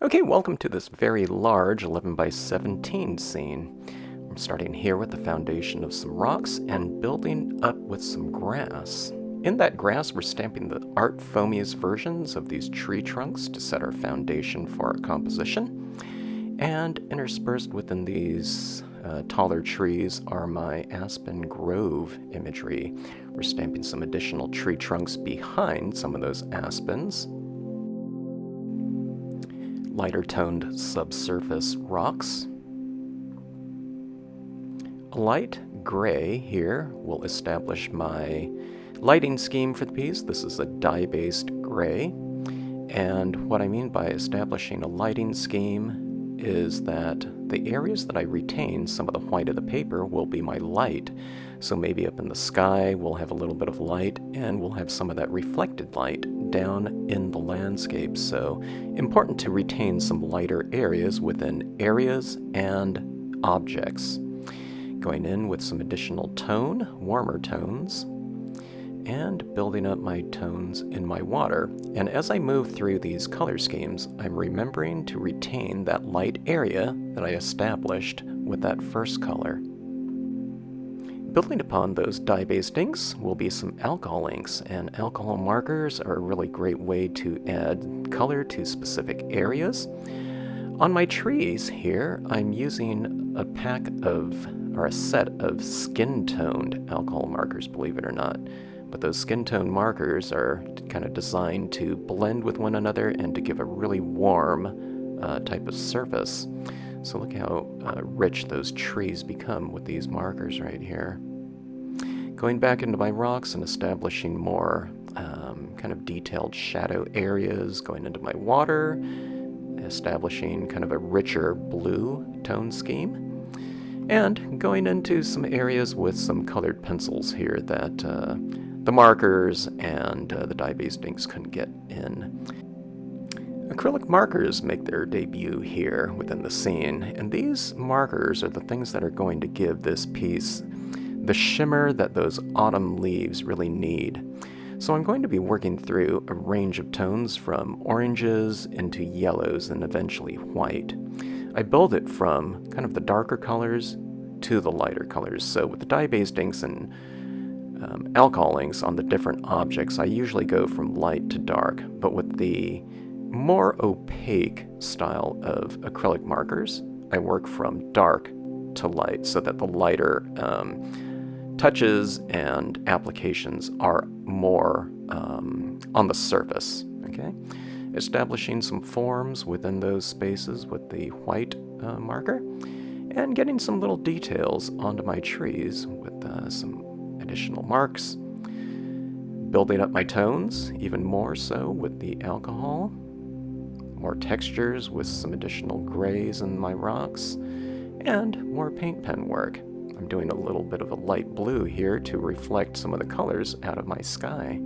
Okay, welcome to this very large 11 by 17 scene. I'm starting here with the foundation of some rocks and building up with some grass. In that grass, we're stamping the artfoamies versions of these tree trunks to set our foundation for our composition. And interspersed within these taller trees are my aspen grove imagery. We're stamping some additional tree trunks behind some of those aspens. Lighter toned subsurface rocks. A light gray here will establish my lighting scheme for the piece. This is a dye-based gray. And what I mean by establishing a lighting scheme is that the areas that I retain some of the white of the paper will be my light. So maybe up in the sky we'll have a little bit of light, and we'll have some of that reflected light down in the landscape. So important to retain some lighter areas within areas and objects. Going in with some additional tone, warmer tones, and building up my tones in my water. And as I move through these color schemes, I'm remembering to retain that light area that I established with that first color. Building upon those dye-based inks will be some alcohol inks, and alcohol markers are a really great way to add color to specific areas. On my trees here, I'm using a set of skin-toned alcohol markers, believe it or not. But those skin-tone markers are kind of designed to blend with one another and to give a really warm type of surface. So look how rich those trees become with these markers right here. Going back into my rocks and establishing more kind of detailed shadow areas, going into my water, establishing kind of a richer blue tone scheme, and going into some areas with some colored pencils here that the markers and the dye-based inks couldn't get in. Acrylic markers make their debut here within the scene, and these markers are the things that are going to give this piece the shimmer that those autumn leaves really need. So I'm going to be working through a range of tones from oranges into yellows and eventually white. I build it from kind of the darker colors to the lighter colors. So with the dye-based inks and alcohol inks on the different objects, I usually go from light to dark, but with the more opaque style of acrylic markers, I work from dark to light so that the lighter touches and applications are more on the surface. Okay, establishing some forms within those spaces with the white marker, and getting some little details onto my trees with some additional marks. Building up my tones even more so with the alcohol. More textures with some additional grays in my rocks, and more paint pen work. I'm doing a little bit of a light blue here to reflect some of the colors out of my sky.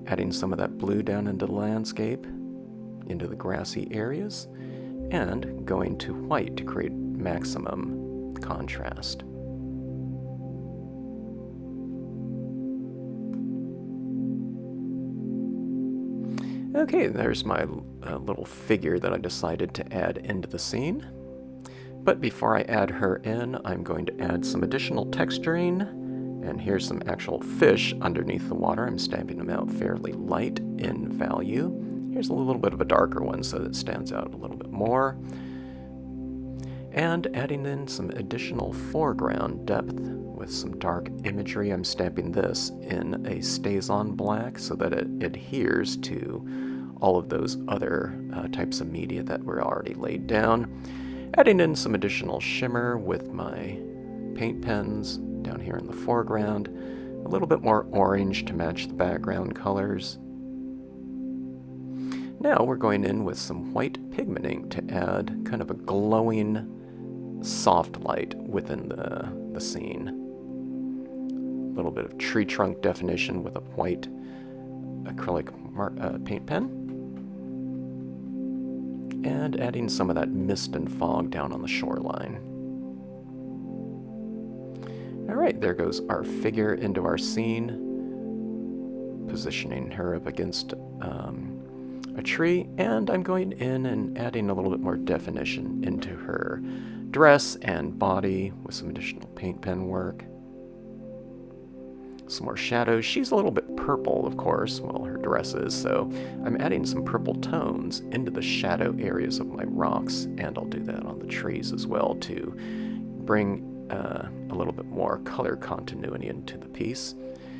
Adding some of that blue down into the landscape, into the grassy areas, and going to white to create maximum contrast. Okay, there's my little figure that I decided to add into the scene. But before I add her in, I'm going to add some additional texturing. And here's some actual fish underneath the water. I'm stamping them out fairly light in value. Here's a little bit of a darker one so that it stands out a little bit more. And adding in some additional foreground depth with some dark imagery. I'm stamping this in a StazOn black so that it adheres to all of those other types of media that were already laid down. Adding in some additional shimmer with my paint pens down here in the foreground. A little bit more orange to match the background colors. Now we're going in with some white pigment ink to add kind of a glowing soft light within the scene. A little bit of tree trunk definition with a white acrylic paint pen. And adding some of that mist and fog down on the shoreline. Alright, there goes our figure into our scene, positioning her up against a tree, and I'm going in and adding a little bit more definition into her dress and body with some additional paint pen work. Some more shadows. She's a little bit purple, of course, well, her dress is, so I'm adding some purple tones into the shadow areas of my rocks, and I'll do that on the trees as well to bring a little bit more color continuity into the piece.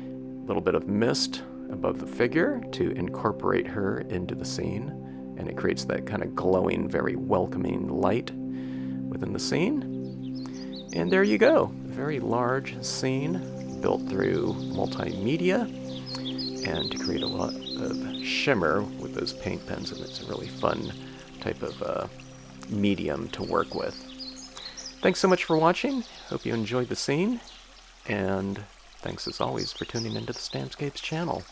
A little bit of mist above the figure to incorporate her into the scene, and it creates that kind of glowing, very welcoming light within the scene. And there you go, a very large scene built through multimedia and to create a lot of shimmer with those paint pens, and it's a really fun type of medium to work with. Thanks so much for watching. Hope you enjoyed the scene, and thanks as always for tuning into the Stampscapes channel.